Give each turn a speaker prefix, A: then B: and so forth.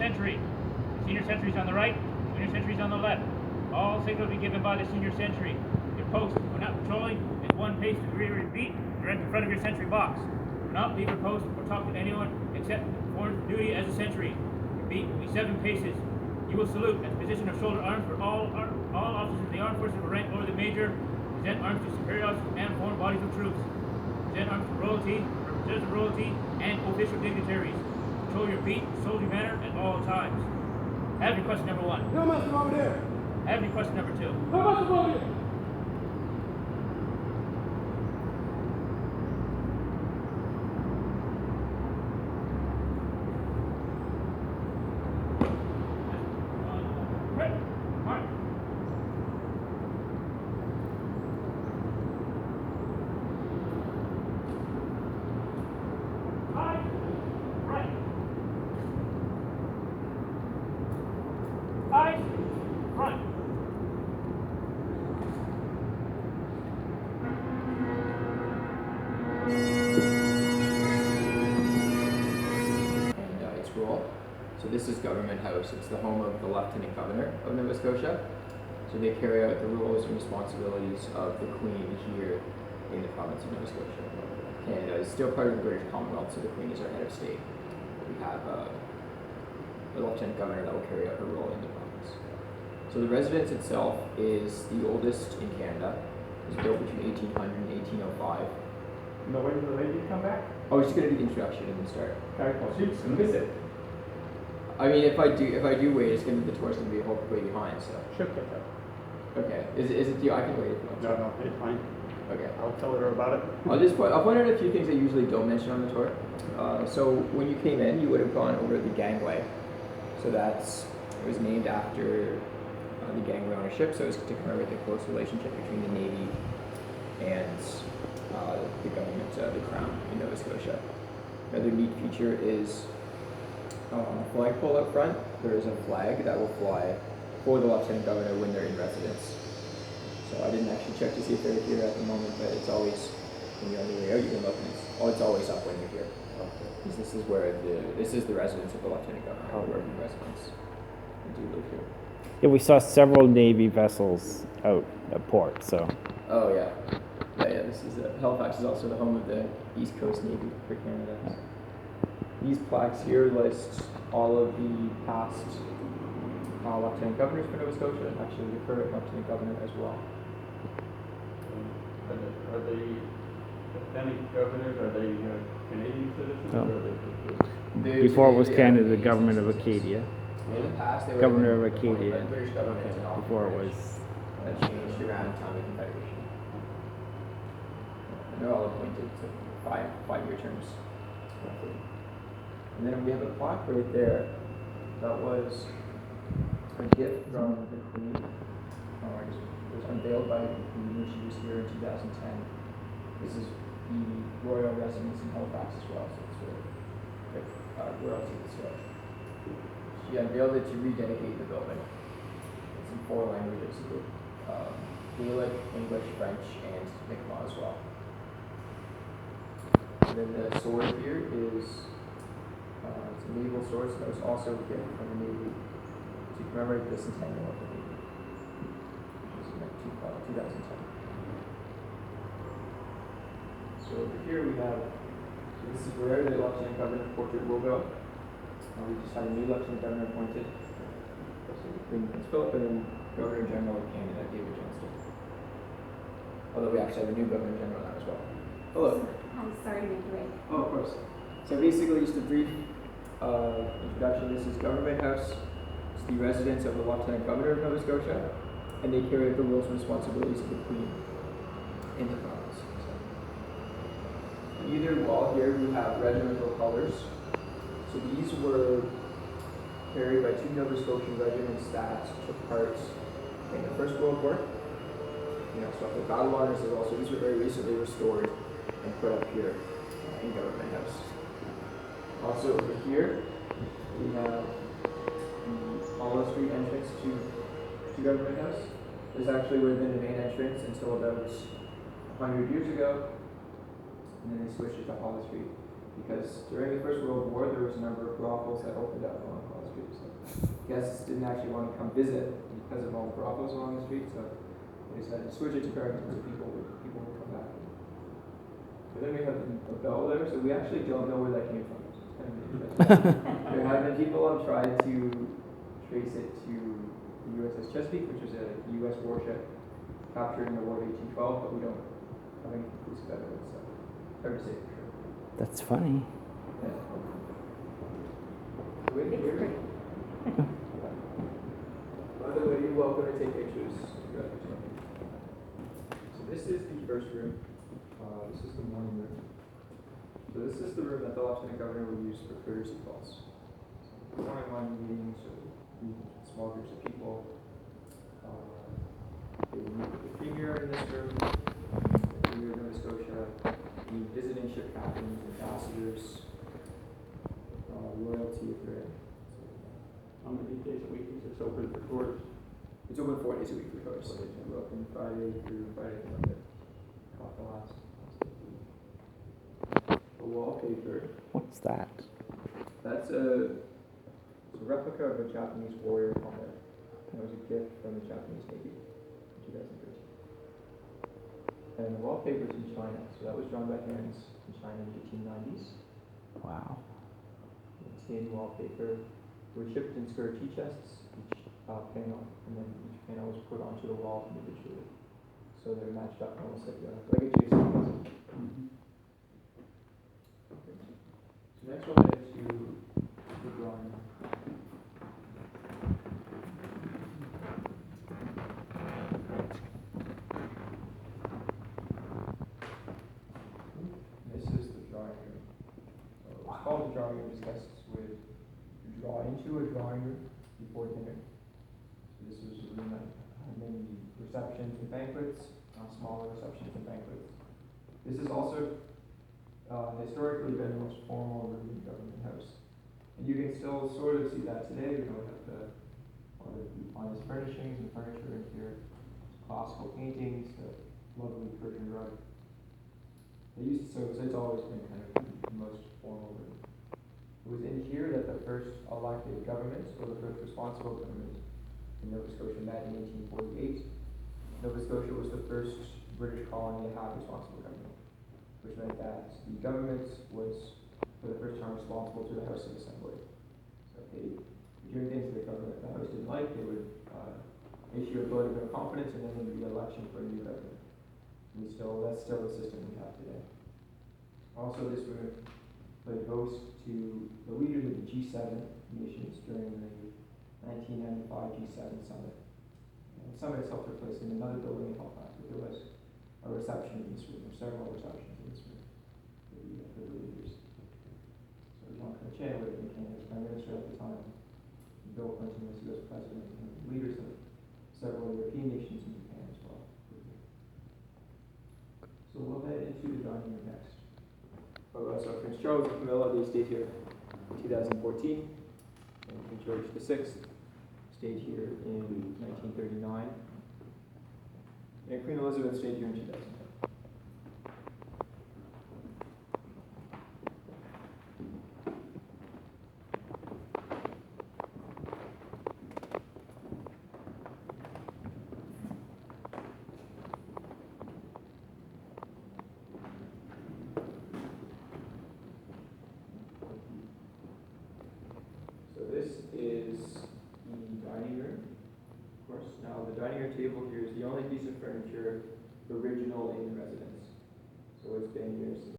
A: sentry. The senior sentry is on the right, junior sentry is on the left. All signals will be given by the senior sentry. Your post, when not patrolling, is 1 pace to the rear of your beat, direct in front of your sentry box. Do not leave your post or talk to anyone except for duty as a sentry. Your beat will be 7 paces. You will salute at the position of shoulder arms for all officers of the armed forces of rank over the major. Present arms to superior officers and foreign bodies of troops. Present arms to royalty, representatives of royalty, and official dignitaries. Control your beat, soldier manner at all times. Have your question number 1.
B: No, Master, over there.
A: Have your question number 2.
B: No, Master, over there.
C: So this is Government House. It's the home of the Lieutenant Governor of Nova Scotia. So they carry out the roles and responsibilities of the Queen here in the province of Nova Scotia. Canada is still part of the British Commonwealth, so the Queen is our head of state. We have a Lieutenant Governor that will carry out her role in the province. So the residence itself is the oldest in Canada. It was built between 1800 and 1805.
B: No, wait till the lady come back?
C: Oh, it's just going to be the introduction and the start.
B: Okay, well, she's going to miss it.
C: I mean, if I do wait, it's going to be the tour's going to be a whole way behind. So.
B: She'll catch up.
C: Okay. Is it the? I can wait if you want.
B: No, it's fine.
C: Okay.
B: I'll tell her about it.
C: I'll point out a few things I usually don't mention on the tour. So when you came in, you would have gone over the gangway. So it was named after the gangway on a ship. So it was to commemorate the close relationship between the Navy and the government, the Crown in Nova Scotia. Another neat feature is on the flagpole up front, there is a flag that will fly for the Lieutenant Governor when they're in residence. So I didn't actually check to see if they're here at the moment, but it's always, when you're on your way out, you can look and it's always up when you're here. Because this is the residence of the Lieutenant Governor, our working residence. I do live here.
D: Yeah, we saw several Navy vessels out at port, so.
C: Oh yeah. Yeah, this is Halifax is also the home of the East Coast Navy for Canada.
D: Yeah.
C: These plaques here list all of the past Lieutenant Governors for Nova Scotia, and actually the current Lieutenant Governor as well.
B: Are they Lieutenant Governors? Are they Canadian citizens?
D: No.
B: Or are they
D: Before it was Canada, the government of Acadia.
C: In the past, they were
D: Governor of Acadia.
C: the British government and all
D: Before it
C: British.
D: was.
C: That changed around the time of the Confederation. And they're all appointed to five-year terms, roughly. And then we have a plaque right there that was a gift from the Queen. It was unveiled by the Queen when she was here in 2010. This is the royal residence in Halifax as well, so it's where royalty is here. She unveiled it to rededicate the building. It's in 4 languages: Gaelic, English, French, and Mi'kmaq as well. And then the sword here is it's a medieval sword, so that was also a gift from the Navy to commemorate the centennial of the Navy, which was in 2010. So over here we have, this is where the Lieutenant Governor portrait will go. We just had a new Lieutenant Governor appointed, Queen Prince Philip, and then Governor General of Canada, David Johnston. Although we actually have a new Governor General now as well. Hello.
E: I'm sorry to make you wait.
C: Oh, of course. So basically, just a brief introduction. This is Government House. It's the residence of the Lieutenant Governor of Nova Scotia, and they carry out the roles and responsibilities of the Queen in the province. So, either wall here we have regimental colours. So these were carried by 2 Nova Scotian regiments that took part in the First World War. So the battle honours as well. So these were very recently restored and put up here in Government House. Also over here, we have the Hollow Street entrance to Government House. This actually would have been the main entrance until about 100 years ago, and then they switched it to Hollow Street because during the First World War there was a number of brothels that opened up along Hollow Street. guests didn't actually want to come visit because of all the brothels along the street, so they decided to switch it to Barrington so people would come back. But then we have a bell there, so we actually don't know where that came from. It's kind of interesting. There have been people have tried to trace it to the USS Chesapeake, which was a U.S. warship captured in the War of 1812, but we don't have any conclusive evidence, so hard to say for sure.
D: That's funny.
C: Yeah. Wait here. By the way, you're welcome to take pictures throughout the tour. So this is the first room. This is the morning room. So this is the room that the Lieutenant Governor would use for courtesy calls. So one-on-one meetings or small groups of people. They would meet with the Premier in this room, the Premier of Nova Scotia, the visiting ship captains, ambassadors, royalty if they're in.
B: How many days a week is this open for tours?
C: It's open 4 days a week for tours. So we're open Friday through Friday to Monday. Caught the last. The wallpaper.
D: What's that?
C: That's a replica of a Japanese warrior helmet. That was a gift from the Japanese Navy in 2013. And the wallpaper is in China. So that was drawn by hands in China in the 1890s.
D: Wow.
C: It's stained wallpaper. Were shipped in square tea chests, each panel, and then each panel was put onto the wall individually. So they're matched up almost like a Jason puzzle. So next we'll head to the drawing. This is the drawing room. So it's called the drawing room because guests would draw into a drawing room before dinner. So this was a room that had many receptions and banquets, smaller receptions and banquets. This has also historically been the most formal room in Government House. And you can still sort of see that today. We don't have all the finest furnishings and furniture in here. Classical paintings, the lovely Persian rug. So it's always been kind of the most formal room. It was in here that the first elected government, or the first responsible government in Nova Scotia met in 1848. Nova Scotia was the first British colony to have responsible government, which meant that the government was, for the first time, responsible to the House of Assembly. So if they were doing things that the House didn't like, they would issue a vote of no confidence, and then there would be an election for a new government. That's still the system we have today. Also, this room played host to the leaders of the G7 nations during the 1995 G7 summit. And the summit itself took place in another building in Halifax, but there was a reception in this room, or several receptions in this room for the leaders. So John Cartier would have been Canada's Prime Minister at the time. Bill Clinton was U.S. President, and leaders of several European nations and Japan as well. So we'll head into the dining room next. So Prince Charles and Camilla, they stayed here in 2014, and King George VI stayed here in 1939, and Queen Elizabeth stayed here in 2010. This is the dining room, of course. Now, the dining room table here is the only piece of furniture original in the residence. So it's been here since